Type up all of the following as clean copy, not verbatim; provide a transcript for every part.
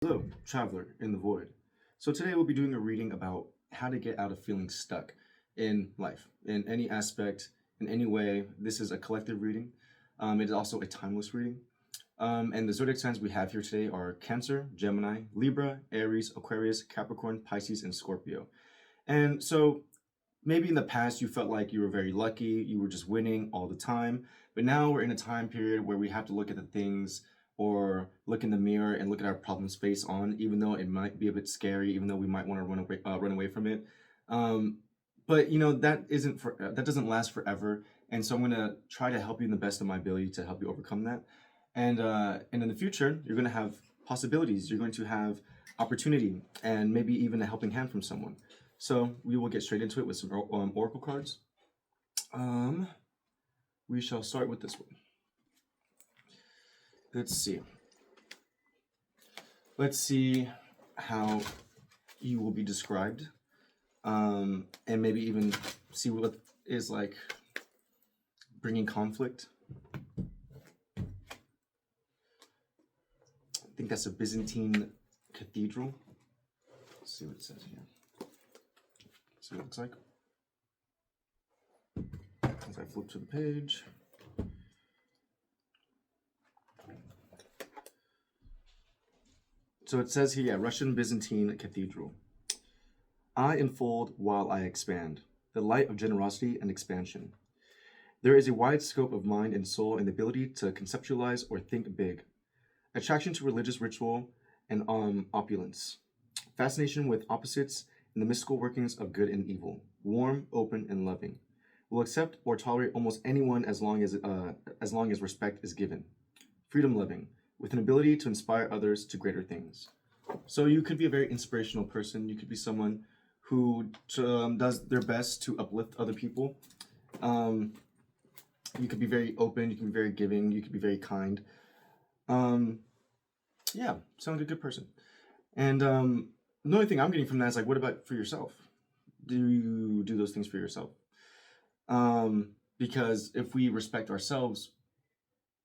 Hello, traveler in the void. So today we'll be doing a reading about how to get out of feeling stuck in life, in any aspect, in any way. This is a collective reading. It is also a timeless reading. And the zodiac signs we have here today are Cancer, Gemini, Libra, Aries, Aquarius, Capricorn, Pisces, and Scorpio. And so maybe in the past you felt like you were very lucky, you were just winning all the time, but now we're in a time period where we have to look at the things or look in the mirror and look at our problems face on, even though it might be a bit scary, even though we might want to run away from it. But you know that doesn't last forever, and so I'm gonna try to help you in the best of my ability to help you overcome that. And in the future, you're gonna have possibilities. You're going to have opportunity, and maybe even a helping hand from someone. So we will get straight into it with some oracle cards. We shall start with this one. Let's see. Let's see how you will be described, and maybe even see what is like bringing conflict. I think that's a Byzantine cathedral. Let's see what it says here. See what it looks like. As I flip to the page. So it says here, yeah, Russian Byzantine cathedral. I unfold while I expand, the light of generosity and expansion. There is a wide scope of mind and soul and the ability to conceptualize or think big. Attraction to religious ritual and opulence. Fascination with opposites and the mystical workings of good and evil. Warm, open, and loving. Will accept or tolerate almost anyone as long as respect is given. Freedom loving, with an ability to inspire others to greater things. So you could be a very inspirational person. You could be someone who does their best to uplift other people. You could be very open. You can be very giving. You could be very kind. Yeah, sound like a good person. And the only thing I'm getting from that is like, what about for yourself? Do you do those things for yourself? Because if we respect ourselves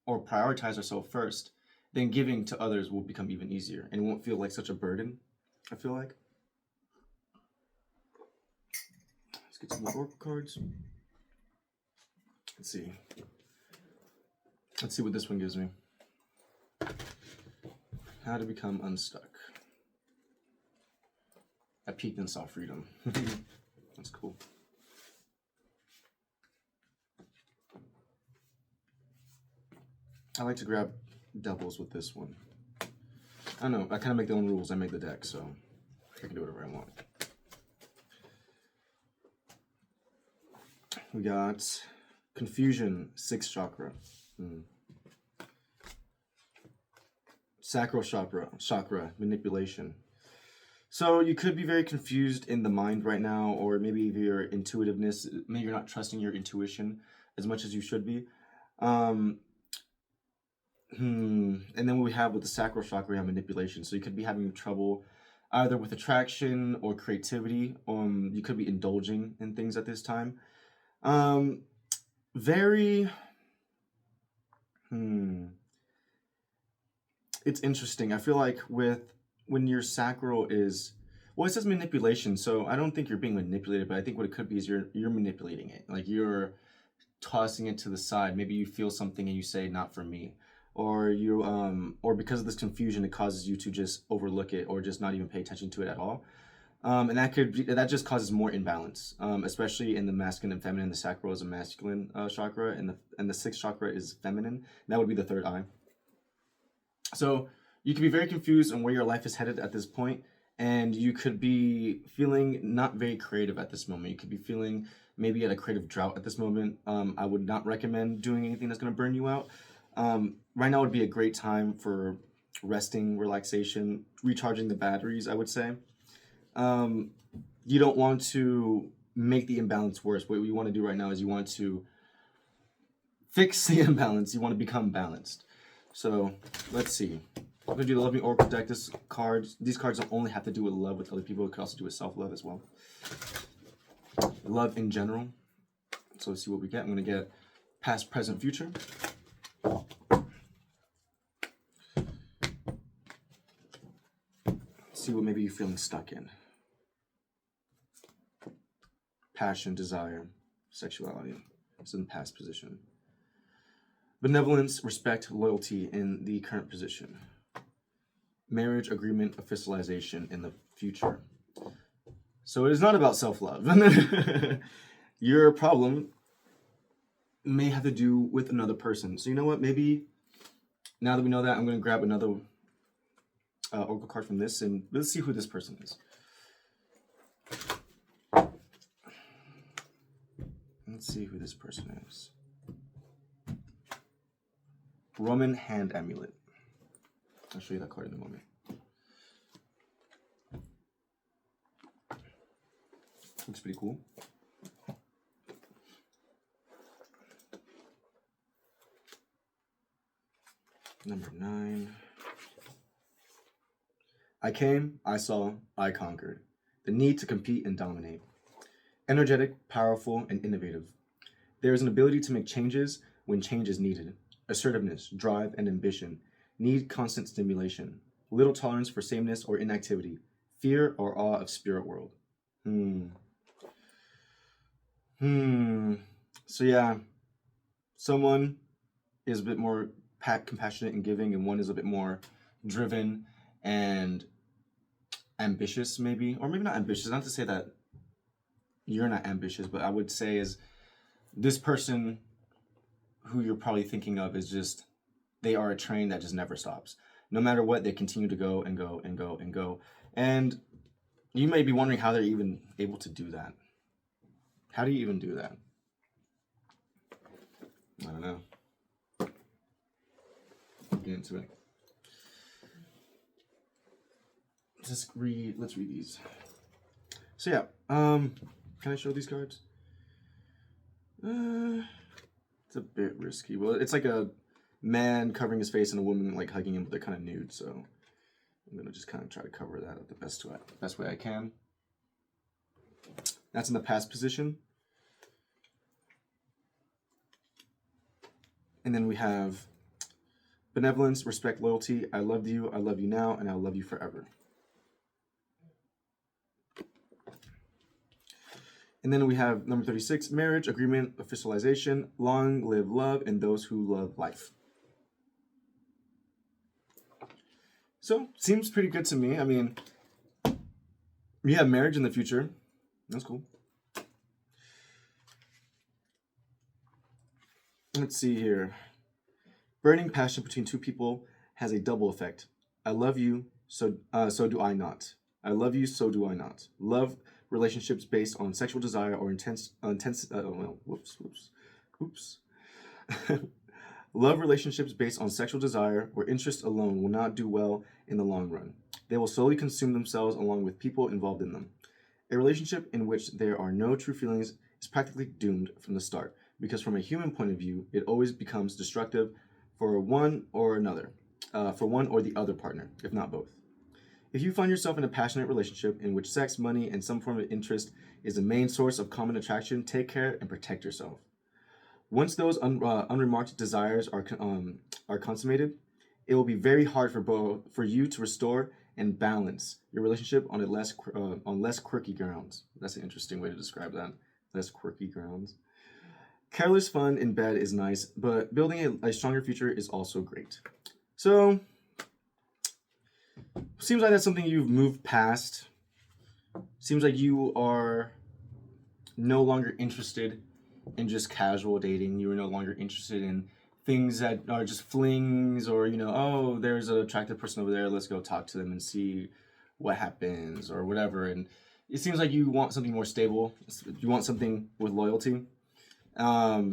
or prioritize ourselves first, then giving to others will become even easier and it won't feel like such a burden, I feel like. Let's get some more oracle cards. Let's see. Let's see what this one gives me. How to become unstuck. I peeked and saw freedom. That's cool. I like to grab doubles with this one. I don't know, I kind of make the own rules. I make the deck, so I can do whatever I want. We got confusion, 6th chakra. Sacral chakra, manipulation. So you could be very confused in the mind right now, or maybe your intuitiveness, maybe you're not trusting your intuition as much as you should be. And then what we have with the sacral chakra, we have manipulation. So you could be having trouble either with attraction or creativity. You could be indulging in things at this time. It's interesting. I feel like when your sacral is, well, it says manipulation, so I don't think you're being manipulated, but I think what it could be is you're manipulating it. Like you're tossing it to the side. Maybe you feel something and you say, not for me. Or you or because of this confusion, it causes you to just overlook it or just not even pay attention to it at all. And that just causes more imbalance, especially in the masculine and feminine. The sacral is a masculine chakra, and the 6th chakra is feminine. That would be the third eye. So you could be very confused on where your life is headed at this point, and you could be feeling not very creative at this moment. You could be feeling maybe at a creative drought at this moment. I would not recommend doing anything that's going to burn you out. Right now would be a great time for resting, relaxation, recharging the batteries, I would say. You don't want to make the imbalance worse. What you want to do right now is you want to fix the imbalance. You want to become balanced. So let's see. I'm going to do the Love Me Oracle deck. These cards don't only have to do with love with other people. It could also do with self-love as well. Love in general. So let's see what we get. I'm going to get past, present, future. see what maybe you're feeling stuck in. Passion, desire, sexuality. It's in the past position. Benevolence, respect, loyalty in the current position. Marriage, agreement, officialization in the future. So it is not about self-love. Your problem may have to do with another person. So you know what? Maybe now that we know that, I'm going to grab another oracle card from this, and let's see who this person is. Let's see who this person is. Roman hand amulet. I'll show you that card in a moment. Looks pretty cool. Number 9. I came, I saw, I conquered. The need to compete and dominate. Energetic, powerful, and innovative. There is an ability to make changes when change is needed. Assertiveness, drive, and ambition. Need constant stimulation. Little tolerance for sameness or inactivity. Fear or awe of spirit world. So yeah, someone is a bit more compassionate and giving, and one is a bit more driven and ambitious, maybe. Or maybe not ambitious. Not to say that you're not ambitious, but I would say is this person who you're probably thinking of is just, they are a train that just never stops. No matter what, they continue to go and go and go and go. And you may be wondering how they're even able to do that. How do you even do that? I don't know. Get into it. Let's read these. So yeah, can I show these cards? It's a bit risky. Well, it's like a man covering his face and a woman like hugging him, but they're kind of nude, so I'm gonna just kind of try to cover that the best way I can. That's in the past position. And then we have benevolence, respect, loyalty. I love you now, and I'll love you forever. And then we have number 36, marriage, agreement, officialization, long live love, and those who love life. So, seems pretty good to me. I mean, we have marriage in the future. That's cool. Let's see here. Burning passion between two people has a double effect. I love you, so do I not. I love you, so do I not. Love relationships based on sexual desire or Love relationships based on sexual desire or interest alone will not do well in the long run. They will slowly consume themselves along with people involved in them. A relationship in which there are no true feelings is practically doomed from the start, because from a human point of view, it always becomes destructive for one or the other partner, if not both. If you find yourself in a passionate relationship in which sex, money, and some form of interest is the main source of common attraction, take care and protect yourself. Once those unremarked desires are consummated, it will be very hard for you to restore and balance your relationship on less quirky grounds. That's an interesting way to describe that. Less quirky grounds. Careless fun in bed is nice, but building a stronger future is also great. So, seems like that's something you've moved past. Seems like you are no longer interested in just casual dating. You are no longer interested in things that are just flings, or, oh, there's an attractive person over there, let's go talk to them and see what happens, or whatever. And it seems like you want something more stable. You want something with loyalty. I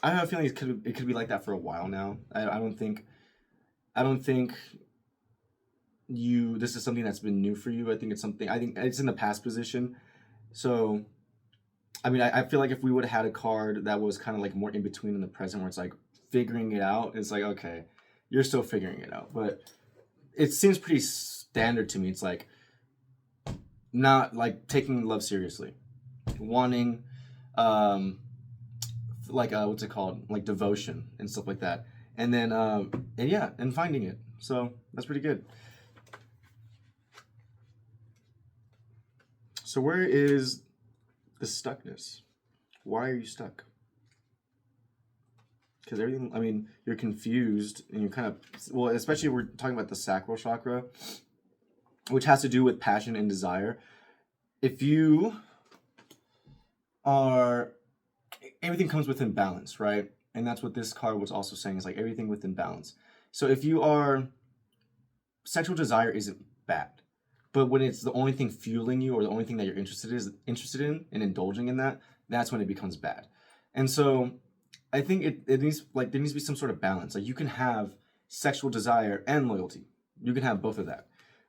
have a feeling it could be like that for a while now. I don't think this is something that's been new for you. I think it's in the past position. So, I mean, I feel like if we would have had a card that was kind of like more in between in the present, where it's like figuring it out, it's like, okay, you're still figuring it out. But it seems pretty standard to me. It's like not like taking love seriously, wanting, what's it called? Like devotion and stuff like that. And then, and finding it. So that's pretty good. So where is the stuckness? Why are you stuck? Because everything, I mean, you're confused and you're kind of, well, especially we're talking about the sacral chakra, which has to do with passion and desire. If you are, everything comes within balance, right? And that's what this card was also saying, is like everything within balance. So if you are, sexual desire isn't bad, but when it's the only thing fueling you, or the only thing that you're interested in and indulging in that, that's when it becomes bad. And so I think it needs, like, there needs to be some sort of balance. Like, you can have sexual desire and loyalty. You can have both of that.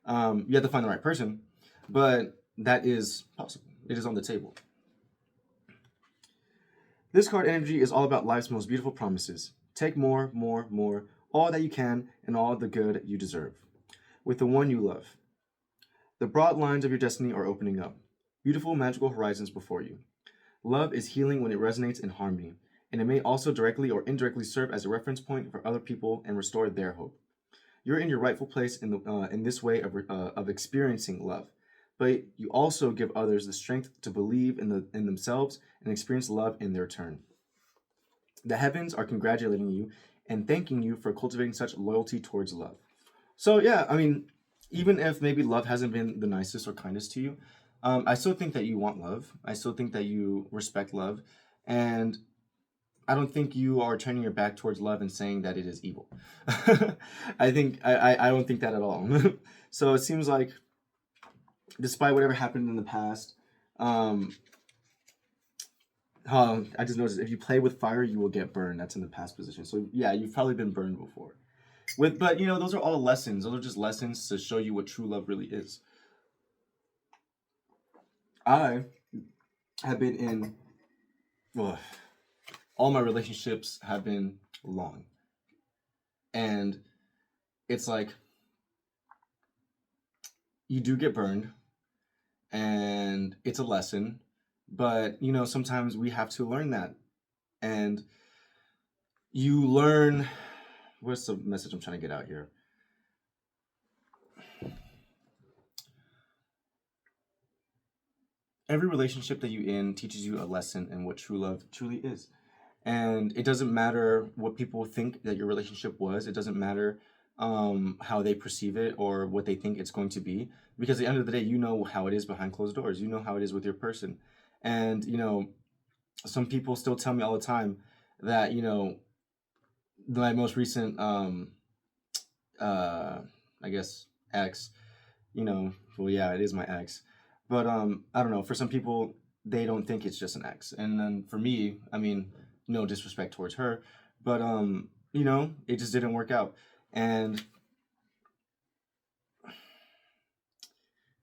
You have to find the right person, but that is possible. It is on the table. This card energy is all about life's most beautiful promises. Take more, more, more, all that you can, and all the good you deserve, with the one you love. The broad lines of your destiny are opening up. Beautiful, magical horizons before you. Love is healing when it resonates in harmony, and it may also directly or indirectly serve as a reference point for other people and restore their hope. You're in your rightful place in this way of experiencing love, but you also give others the strength to believe in themselves and experience love in their turn. The heavens are congratulating you and thanking you for cultivating such loyalty towards love. So yeah, I mean, even if maybe love hasn't been the nicest or kindest to you, I still think that you want love. I still think that you respect love, and I don't think you are turning your back towards love and saying that it is evil. I don't think that at all. So it seems like, despite whatever happened in the past, I just noticed, if you play with fire, you will get burned. That's in the past position. So yeah, you've probably been burned before. But you know, those are all lessons. Those are just lessons to show you what true love really is. I have been in, well, all my relationships have been long. And it's like, you do get burned, and it's a lesson, but you know, sometimes we have to learn that. And you learn, what's the message I'm trying to get out here? Every relationship that you're in teaches you a lesson in what true love truly is. And it doesn't matter what people think that your relationship was. It doesn't matter how they perceive it or what they think it's going to be. Because at the end of the day, you know how it is behind closed doors. You know how it is with your person. And, you know, some people still tell me all the time that, you know, my most recent, I guess, ex, you know, well, yeah, it is my ex. But I don't know, for some people, they don't think it's just an ex. And then for me, I mean, no disrespect towards her, but you know, it just didn't work out. And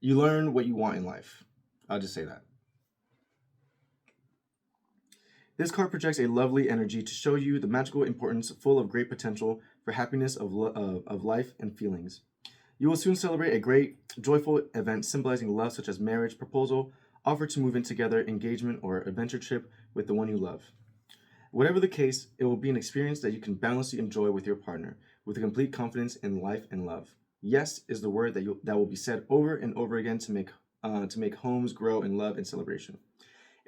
you learn what you want in life. I'll just say that. This card projects a lovely energy to show you the magical importance full of great potential for happiness of life and feelings. You will soon celebrate a great, joyful event symbolizing love, such as marriage, proposal, offer to move in together, engagement, or adventure trip with the one you love. Whatever the case, it will be an experience that you can boundlessly enjoy with your partner, with a complete confidence in life and love. Yes is the word that will be said over and over again to make homes grow in love and celebration.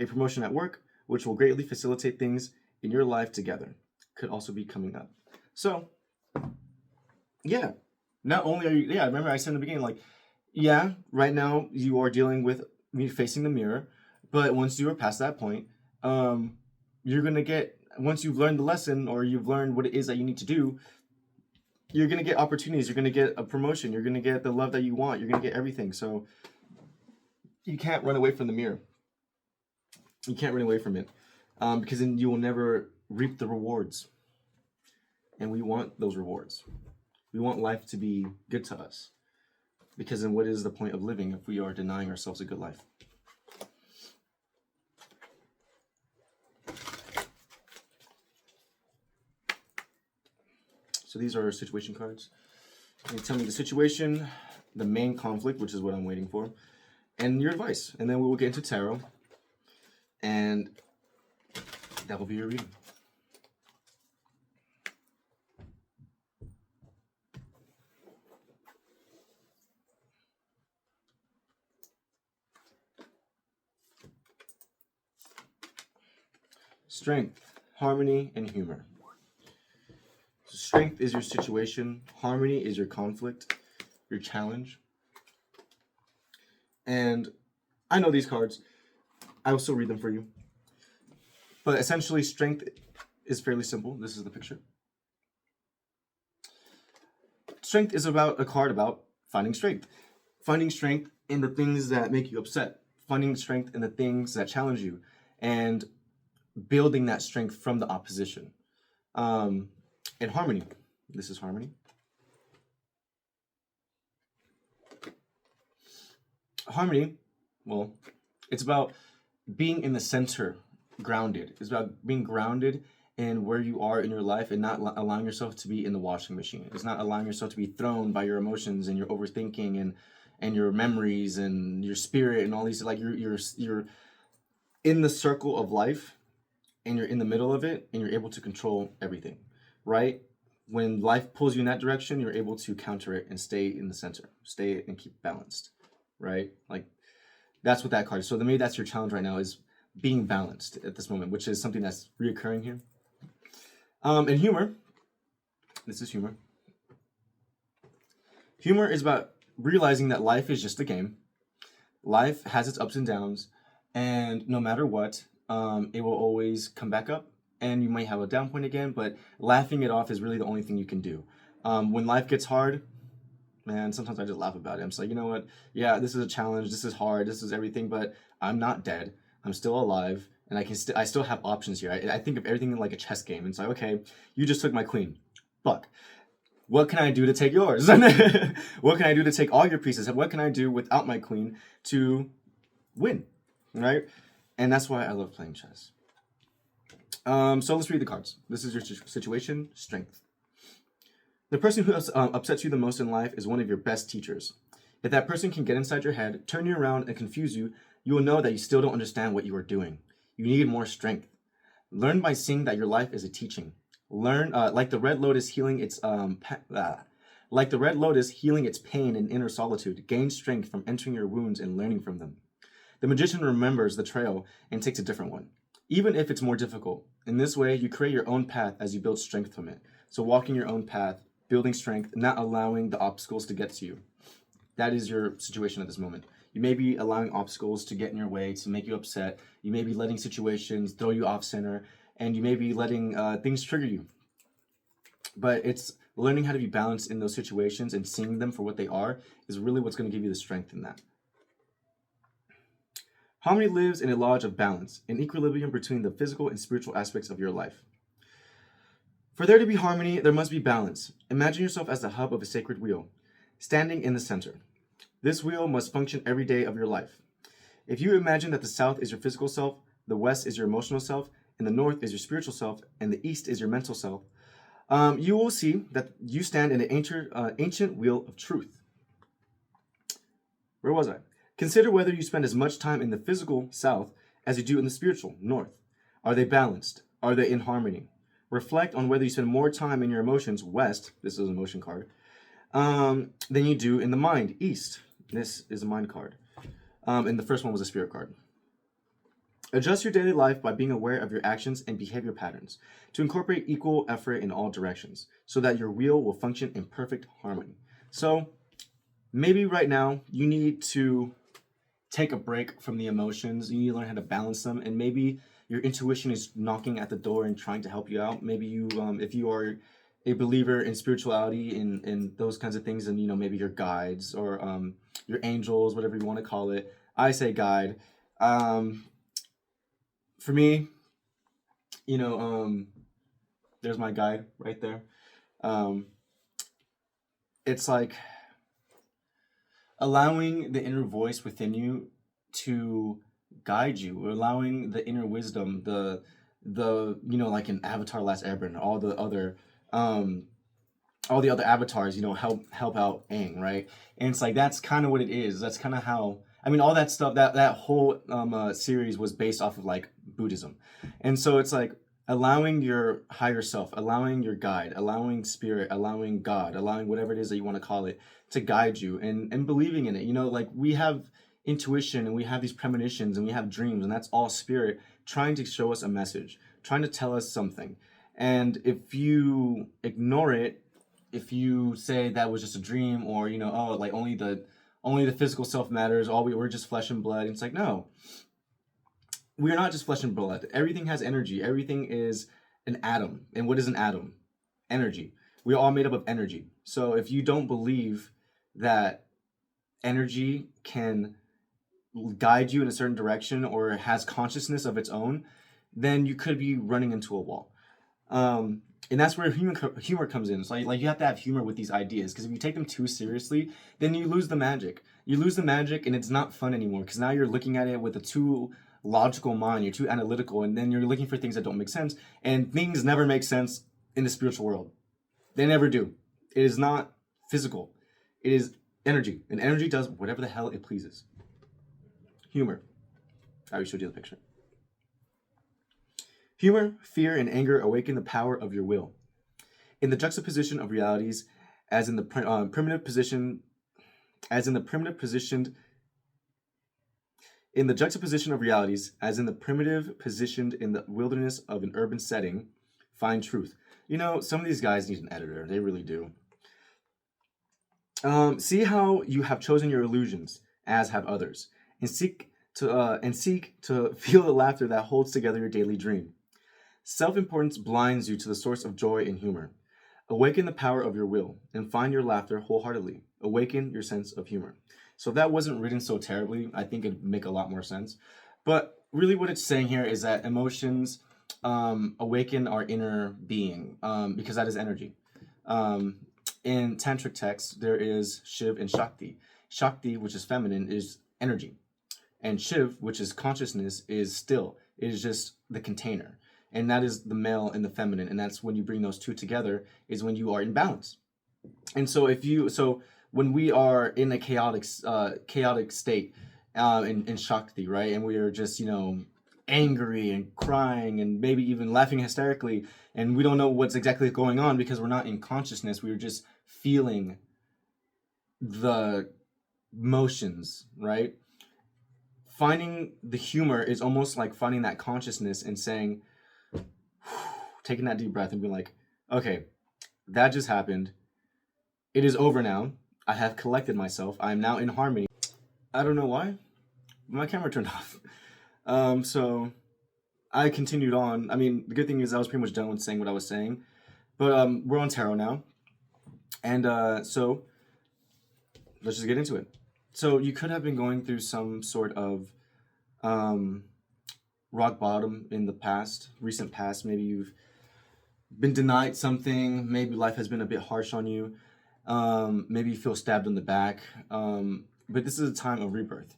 A promotion at work, which will greatly facilitate things in your life together, could also be coming up. So, yeah. Not only are you, yeah, remember I said in the beginning, like, yeah, right now you are dealing with me facing the mirror, but once you are past that point, you're going to get, once you've learned the lesson or you've learned what it is that you need to do, you're going to get opportunities, you're going to get a promotion, you're going to get the love that you want, you're going to get everything. So you can't run away from the mirror. You can't run away from it, because then you will never reap the rewards. And we want those rewards. We want life to be good to us, because then what is the point of living if we are denying ourselves a good life? So these are situation cards. You tell me the situation, the main conflict, which is what I'm waiting for, and your advice. And then we will get into tarot, and that will be your reading. strength, harmony, and humor. So strength is your situation. Harmony is your conflict, your challenge. And I know these cards. I will still read them for you. But essentially, strength is fairly simple. This is the picture. Strength is about a card about finding strength. Finding strength in the things that make you upset. Finding strength in the things that challenge you. And building that strength from the opposition. And harmony. This is harmony. Harmony, well, it's about being in the center, grounded. It's about being grounded in where you are in your life and not allowing yourself to be in the washing machine. It's not allowing yourself to be thrown by your emotions and your overthinking and your memories and your spirit and all these, like you're in the circle of life and you're in the middle of it and you're able to control everything, right? When life pulls you in that direction, you're able to counter it and stay in the center, stay and keep balanced, right? Like that's what that card is. So maybe that's your challenge right now, is being balanced at this moment, which is something that's reoccurring here. And humor, this is humor. Humor is about realizing that life is just a game. Life has its ups and downs, and no matter what, it will always come back up, and you might have a down point again, but laughing it off is really the only thing you can do. When life gets hard, man, sometimes I just laugh about it. I'm just like, you know what? Yeah, this is a challenge. This is hard. This is everything, but I'm not dead. I'm still alive, and I still have options here. I think of everything like a chess game. It's like, okay, you just took my queen. Fuck. What can I do to take yours? What can I do to take all your pieces? What can I do without my queen to win? Right? And that's why I love playing chess. So let's read the cards. This is your situation, strength. The person who upsets you the most in life is one of your best teachers. If that person can get inside your head, turn you around, and confuse you, you will know that you still don't understand what you are doing. You need more strength. Learn by seeing that your life is a teaching. Learn, like the red lotus healing its pain and inner solitude. Gain strength from entering your wounds and learning from them. The magician remembers the trail and takes a different one, even if it's more difficult. In this way, you create your own path as you build strength from it. So walking your own path, building strength, not allowing the obstacles to get to you. That is your situation at this moment. You may be allowing obstacles to get in your way, to make you upset. You may be letting situations throw you off center, and you may be letting things trigger you. But it's learning how to be balanced in those situations and seeing them for what they are is really what's going to give you the strength in that. Harmony lives in a lodge of balance, an equilibrium between the physical and spiritual aspects of your life. For there to be harmony, there must be balance. Imagine yourself as the hub of a sacred wheel, standing in the center. This wheel must function every day of your life. If you imagine that the south is your physical self, the west is your emotional self, and the north is your spiritual self, and the east is your mental self, you will see that you stand in an ancient wheel of truth. Where was I? Consider whether you spend as much time in the physical south as you do in the spiritual north. Are they balanced? Are they in harmony? Reflect on whether you spend more time in your emotions, west, this is an emotion card, than you do in the mind, east. This is a mind card. And the first one was a spirit card. Adjust your daily life by being aware of your actions and behavior patterns to incorporate equal effort in all directions so that your wheel will function in perfect harmony. So maybe right now you need to take a break from the emotions. You need to learn how to balance them, and maybe your intuition is knocking at the door and trying to help you out. Maybe you, if you are a believer in spirituality and those kinds of things, and maybe your guides or your angels, whatever you want to call it. I say guide. For me, there's my guide right there. It's like allowing the inner voice within you to guide you, or allowing the inner wisdom, the like in Avatar: Last Airbender, all the other avatars, help out Aang, right? And it's like that's kind of what it is. That's kind of how, all that stuff, that whole series was based off of like Buddhism. And so it's like allowing your higher self, allowing your guide, allowing spirit, allowing God, allowing whatever it is that you want to call it to guide you, and believing in it. Like we have intuition and we have these premonitions and we have dreams, and that's all spirit trying to show us a message, trying to tell us something. And if you ignore it, if you say that was just a dream, or you know, oh, like only the physical self matters, we're just flesh and blood. It's like, no, we are not just flesh and blood. Everything has energy. Everything is an atom. And what is an atom? Energy. We're all made up of energy. So if you don't believe that energy can guide you in a certain direction or has consciousness of its own, then you could be running into a wall. And that's where humor comes in. So like you have to have humor with these ideas, because if you take them too seriously, then you lose the magic. You lose the magic, and it's not fun anymore, because now you're looking at it with a too logical mind. You're too analytical, and then you're looking for things that don't make sense. And things never make sense in the spiritual world. They never do. It is not physical. It is energy, and energy does whatever the hell it pleases. Humor. I already showed you the picture. Humor, fear, and anger awaken the power of your will. In the juxtaposition of realities, as in the primitive positioned in the wilderness of an urban setting, find truth. You know, some of these guys need an editor. They really do. See how you have chosen your illusions, as have others, and seek to feel the laughter that holds together your daily dream. Self-importance blinds you to the source of joy and humor. Awaken the power of your will and find your laughter wholeheartedly. Awaken your sense of humor. So if that wasn't written so terribly, I think it'd make a lot more sense. But really what it's saying here is that emotions awaken our inner being, because that is energy. In tantric texts, there is Shiv and Shakti. Shakti, which is feminine, is energy. And Shiv, which is consciousness, is still. It is just the container. And that is the male and the feminine. And that's when you bring those two together, is when you are in balance. And so when we are in a chaotic state in Shakti, right? And we are just, you know, angry and crying and maybe even laughing hysterically, and we don't know what's exactly going on because we're not in consciousness. We are just feeling the motions, right? Finding the humor is almost like finding that consciousness and saying, taking that deep breath and being like, okay, that just happened. It is over now. I have collected myself. I am now in harmony. I don't know why. My camera turned off. So I continued on. I mean, the good thing is I was pretty much done with saying what I was saying. But we're on tarot now. And so let's just get into it. So you could have been going through some sort of rock bottom in the past, recent past. Maybe you've been denied something. Maybe life has been a bit harsh on you. Maybe you feel stabbed in the back. But this is a time of rebirth.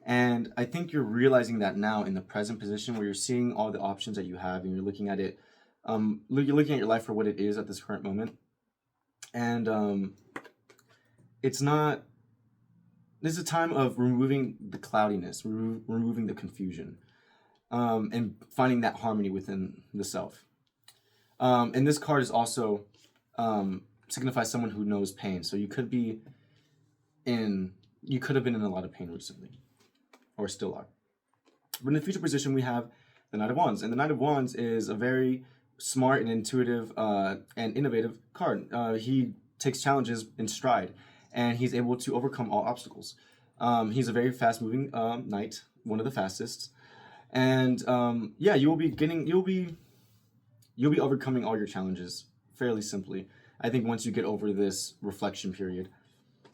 And I think you're realizing that now in the present position, where you're seeing all the options that you have and you're looking at it. You're looking at your life for what it is at this current moment. And it's not... This is a time of removing the cloudiness, removing the confusion, and finding that harmony within the self. And this card is also signifies someone who knows pain. So you could have been in a lot of pain recently, or still are. But in the future position, we have the Knight of Wands. And the Knight of Wands is a very smart and intuitive and innovative card. He takes challenges in stride, and he's able to overcome all obstacles. He's a very fast-moving knight, one of the fastest. And yeah, you'll be overcoming all your challenges fairly simply. I think once you get over this reflection period.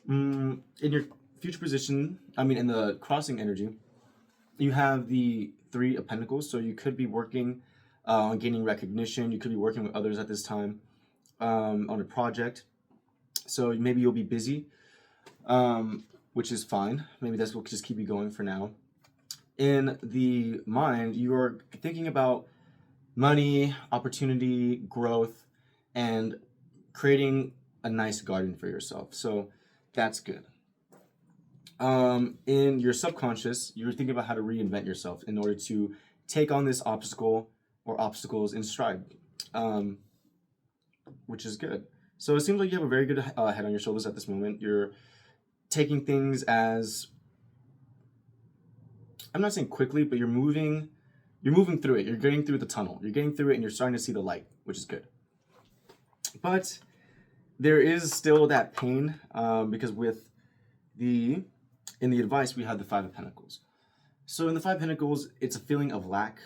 In your future position, in the crossing energy, you have the Three of Pentacles. So you could be working on gaining recognition. You could be working with others at this time on a project. So maybe you'll be busy, which is fine. Maybe that's what will just keep you going for now. In the mind, you're thinking about money, opportunity, growth, and creating a nice garden for yourself. So that's good. In your subconscious, you're thinking about how to reinvent yourself in order to take on this obstacle or obstacles in stride, which is good. So it seems like you have a very good head on your shoulders at this moment. You're taking things as, I'm not saying quickly, but you're moving you're moving through it. You're getting through the tunnel. You're getting through it, and you're starting to see the light, which is good. But there is still that pain, because in the advice, we have the Five of Pentacles. So in the Five of Pentacles, it's a feeling of lack,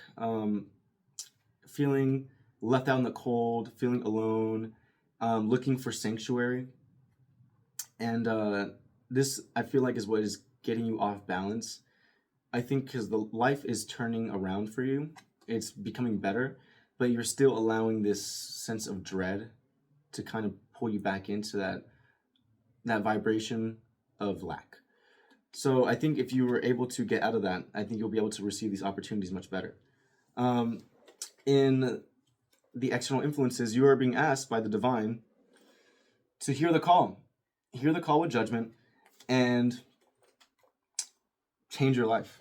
feeling left out in the cold, feeling alone, looking for sanctuary. And this, I feel like, is what is getting you off balance. I think because the life is turning around for you. It's becoming better, but you're still allowing this sense of dread to kind of pull you back into that vibration of lack. So I think if you were able to get out of that, I think you'll be able to receive these opportunities much better. In the external influences, you are being asked by the divine to hear the call. Hear the call with judgment and change your life.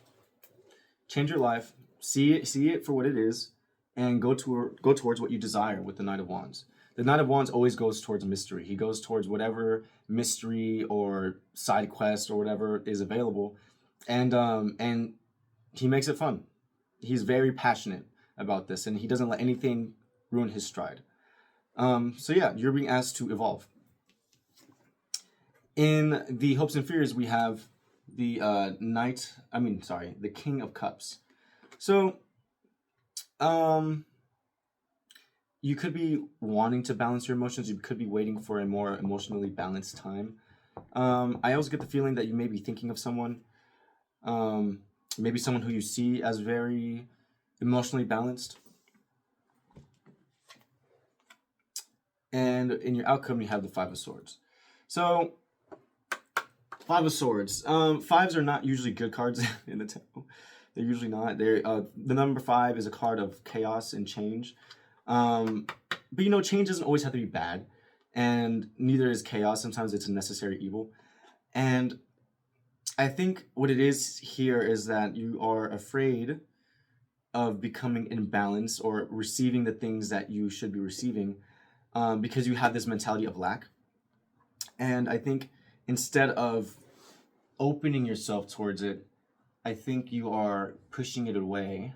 Change your life. See it for what it is, and go towards what you desire with the Knight of Wands. The Knight of Wands always goes towards a mystery. He goes towards whatever mystery or side quest or whatever is available, and he makes it fun. He's very passionate about this, and he doesn't let anything ruin his stride. So yeah, you're being asked to evolve. In the hopes and fears, we have the the King of Cups. So, you could be wanting to balance your emotions. You could be waiting for a more emotionally balanced time. I always get the feeling that you may be thinking of someone, maybe someone who you see as very emotionally balanced. And in your outcome, you have the Five of Swords. So, Five of Swords. Fives are not usually good cards in the tarot. They're usually not. The number 5 is a card of chaos and change. But change doesn't always have to be bad, and neither is chaos. Sometimes it's a necessary evil. And I think what it is here is that you are afraid of becoming imbalanced or receiving the things that you should be receiving, because you have this mentality of lack. And I think instead of opening yourself towards it, I think you are pushing it away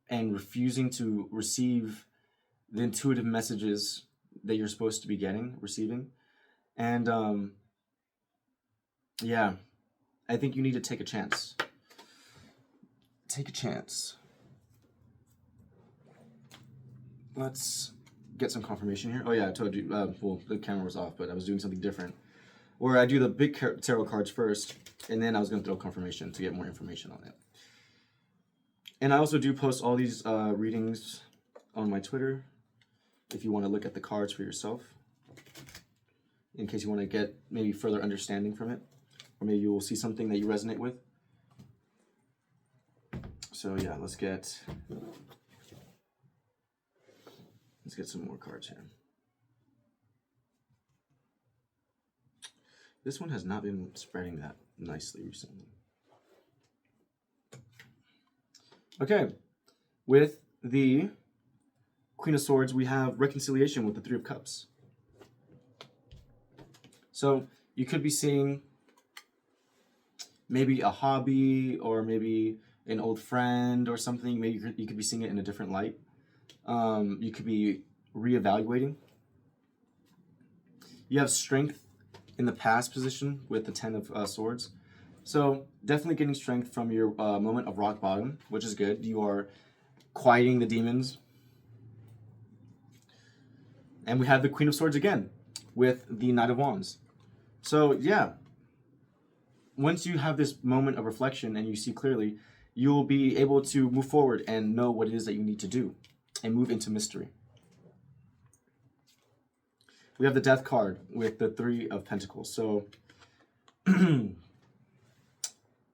and refusing to receive the intuitive messages that you're supposed to be receiving. And yeah, I think you need to take a chance. Take a chance. Let's get some confirmation here. Oh yeah, I told you, well, the camera was off, but I was doing something different. Where I do the big tarot cards first, and then I was going to throw confirmation to get more information on it. And I also do post all these readings on my Twitter, if you want to look at the cards for yourself, in case you want to get maybe further understanding from it, or maybe you will see something that you resonate with. So yeah, let's get some more cards here. This one has not been spreading that nicely recently. Okay, with the Queen of Swords, we have reconciliation with the Three of Cups. So you could be seeing maybe a hobby or maybe an old friend or something. Maybe you could be seeing it in a different light. You could be reevaluating. You have strength in the past position with the Ten of Swords. So definitely getting strength from your moment of rock bottom, which is good. You are quieting the demons. And we have the Queen of Swords again with the Knight of Wands. So yeah, once you have this moment of reflection and you see clearly, you will be able to move forward and know what it is that you need to do and move into mystery. We have the Death card with the Three of Pentacles. So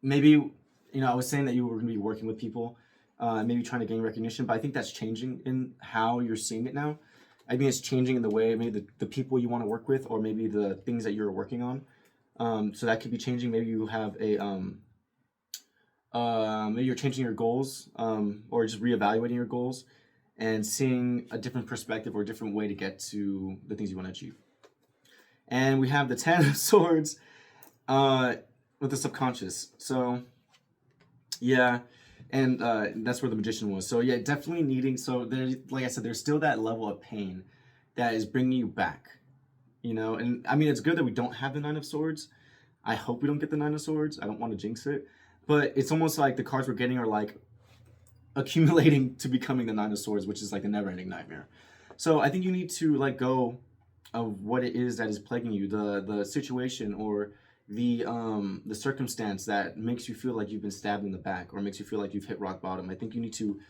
maybe, I was saying that you were going to be working with people, maybe trying to gain recognition, but I think that's changing in how you're seeing it now. I think it's changing in the way, maybe the people you want to work with, or maybe the things that you're working on. So that could be changing. Maybe you have maybe you're changing your goals, or just reevaluating your goals and seeing a different perspective or a different way to get to the things you want to achieve. And we have the Ten of Swords with the subconscious. So yeah, And that's where the Magician was. So yeah, definitely needing, so there's, like I said, there's still that level of pain that is bringing you back, you know? And I mean, it's good that we don't have the Nine of Swords. I hope we don't get the Nine of Swords. I don't want to jinx it. But it's almost like the cards we're getting are like accumulating to becoming the Nine of Swords, which is like the never-ending nightmare. So I think you need to let go of what it is that is plaguing you, the situation or the circumstance that makes you feel like you've been stabbed in the back or makes you feel like you've hit rock bottom. I think you need to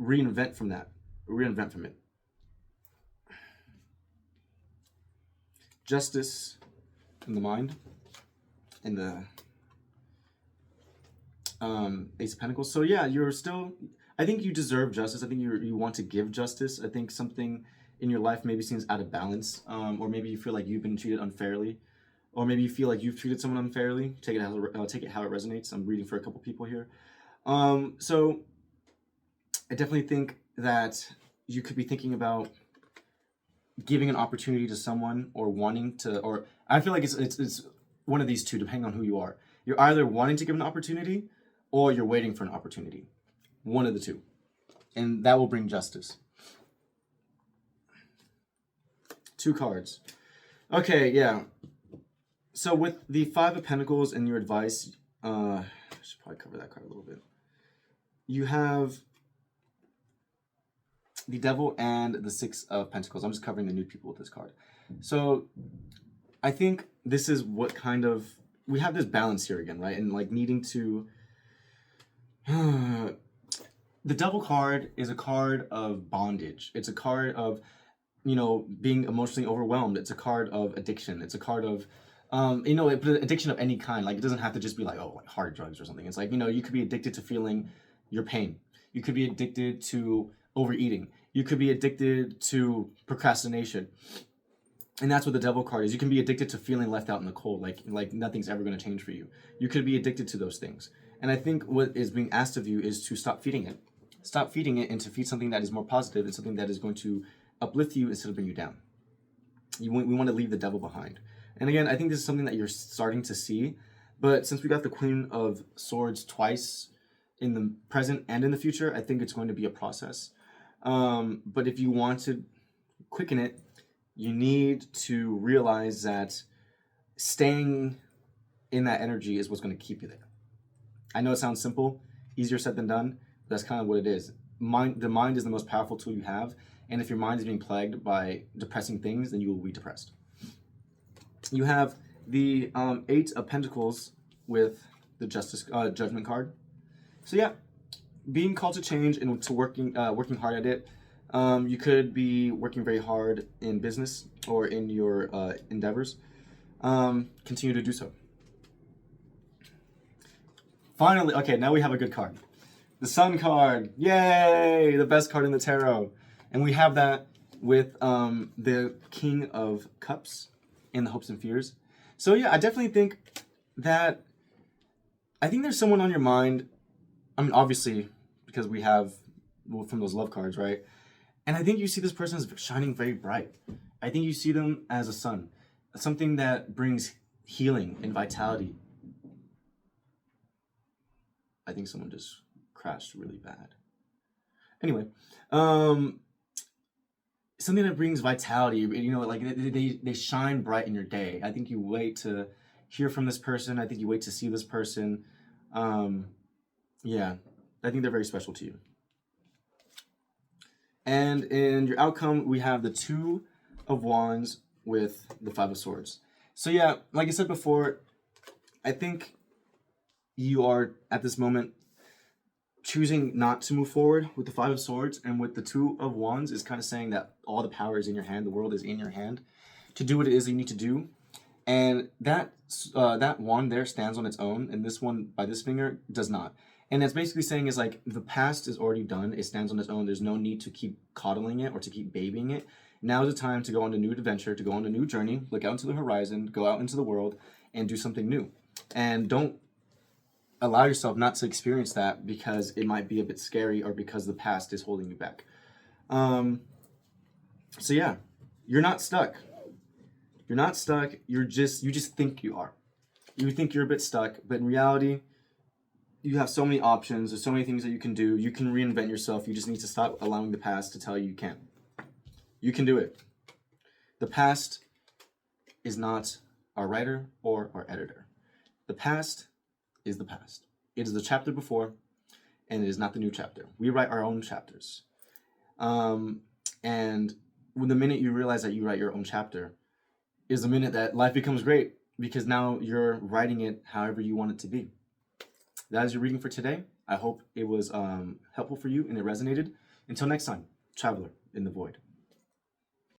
reinvent from that, reinvent from it. Justice in the mind, and the Ace of Pentacles. So yeah, you're still, I think you deserve justice. I think you want to give justice. I think something in your life maybe seems out of balance, or maybe you feel like you've been treated unfairly, or maybe you feel like you've treated someone unfairly. Take it how it resonates. I'm reading for a couple people here. So I definitely think that you could be thinking about giving an opportunity to someone, or wanting to, or I feel like it's one of these two, depending on who you are. You're either wanting to give an opportunity, or you're waiting for an opportunity. One of the two. And that will bring justice. 2 cards. Okay, yeah. So with the Five of Pentacles and your advice, I should probably cover that card a little bit. You have the Devil and the Six of Pentacles. I'm just covering the new people with this card. So I think this is what kind of, we have this balance here again, right? And like needing to, the Devil card is a card of bondage. It's a card of, you know, being emotionally overwhelmed. It's a card of addiction. It's a card of, you know, addiction of any kind. Like, it doesn't have to just be like, oh, like hard drugs or something. It's like, you know, you could be addicted to feeling your pain. You could be addicted to overeating. You could be addicted to procrastination. And that's what the Devil card is. You can be addicted to feeling left out in the cold, like nothing's ever going to change for you. You could be addicted to those things. And I think what is being asked of you is to stop feeding it. Stop feeding it, and to feed something that is more positive and something that is going to uplift you instead of bring you down. We want to leave the Devil behind. And again, I think this is something that you're starting to see. But since we got the Queen of Swords twice in the present and in the future, I think it's going to be a process. But if you want to quicken it, you need to realize that staying in that energy is what's going to keep you there. I know it sounds simple, easier said than done, but that's kind of what it is. The mind is the most powerful tool you have, and if your mind is being plagued by depressing things, then you will be depressed. You have the Eight of Pentacles with the Judgment card. So yeah, being called to change and to working hard at it. You could be working very hard in business or in your endeavors. Continue to do so. Finally, okay, now we have a good card. The Sun card. Yay! The best card in the tarot. And we have that with the King of Cups in the Hopes and Fears. So yeah, I definitely think that, I think there's someone on your mind. I mean, obviously, because we have, well, from those love cards, right? And I think you see this person as shining very bright. I think you see them as a sun. Something that brings healing and vitality. I think someone just crashed really bad. Anyway, something that brings vitality, you know, like they shine bright in your day. I think you wait to hear from this person. I think you wait to see this person. Yeah, I think they're very special to you. And in your outcome, we have the Two of Wands with the Five of Swords. So yeah, like I said before, I think you are, at this moment, choosing not to move forward with the Five of Swords, and with the Two of Wands is kind of saying that all the power is in your hand, the world is in your hand to do what it is you need to do. And that wand there stands on its own, and this one by this finger does not. And it's basically saying is like, the past is already done, it stands on its own, there's no need to keep coddling it or to keep babying it. Now is the time to go on a new adventure, to go on a new journey, look out into the horizon, go out into the world, and do something new. And don't allow yourself not to experience that because it might be a bit scary or because the past is holding you back. So yeah, you're not stuck. You're not stuck. You just think you are. You think you're a bit stuck, but in reality, you have so many options. There's so many things that you can do. You can reinvent yourself. You just need to stop allowing the past to tell you can't. You can do it. The past is not our writer or our editor. The past is the past. It is the chapter before, and it is not the new chapter. We write our own chapters. And when the minute you realize that you write your own chapter is the minute that life becomes great, because now you're writing it however you want it to be. That is your reading for today. I hope it was helpful for you and it resonated. Until next time, traveler in the void.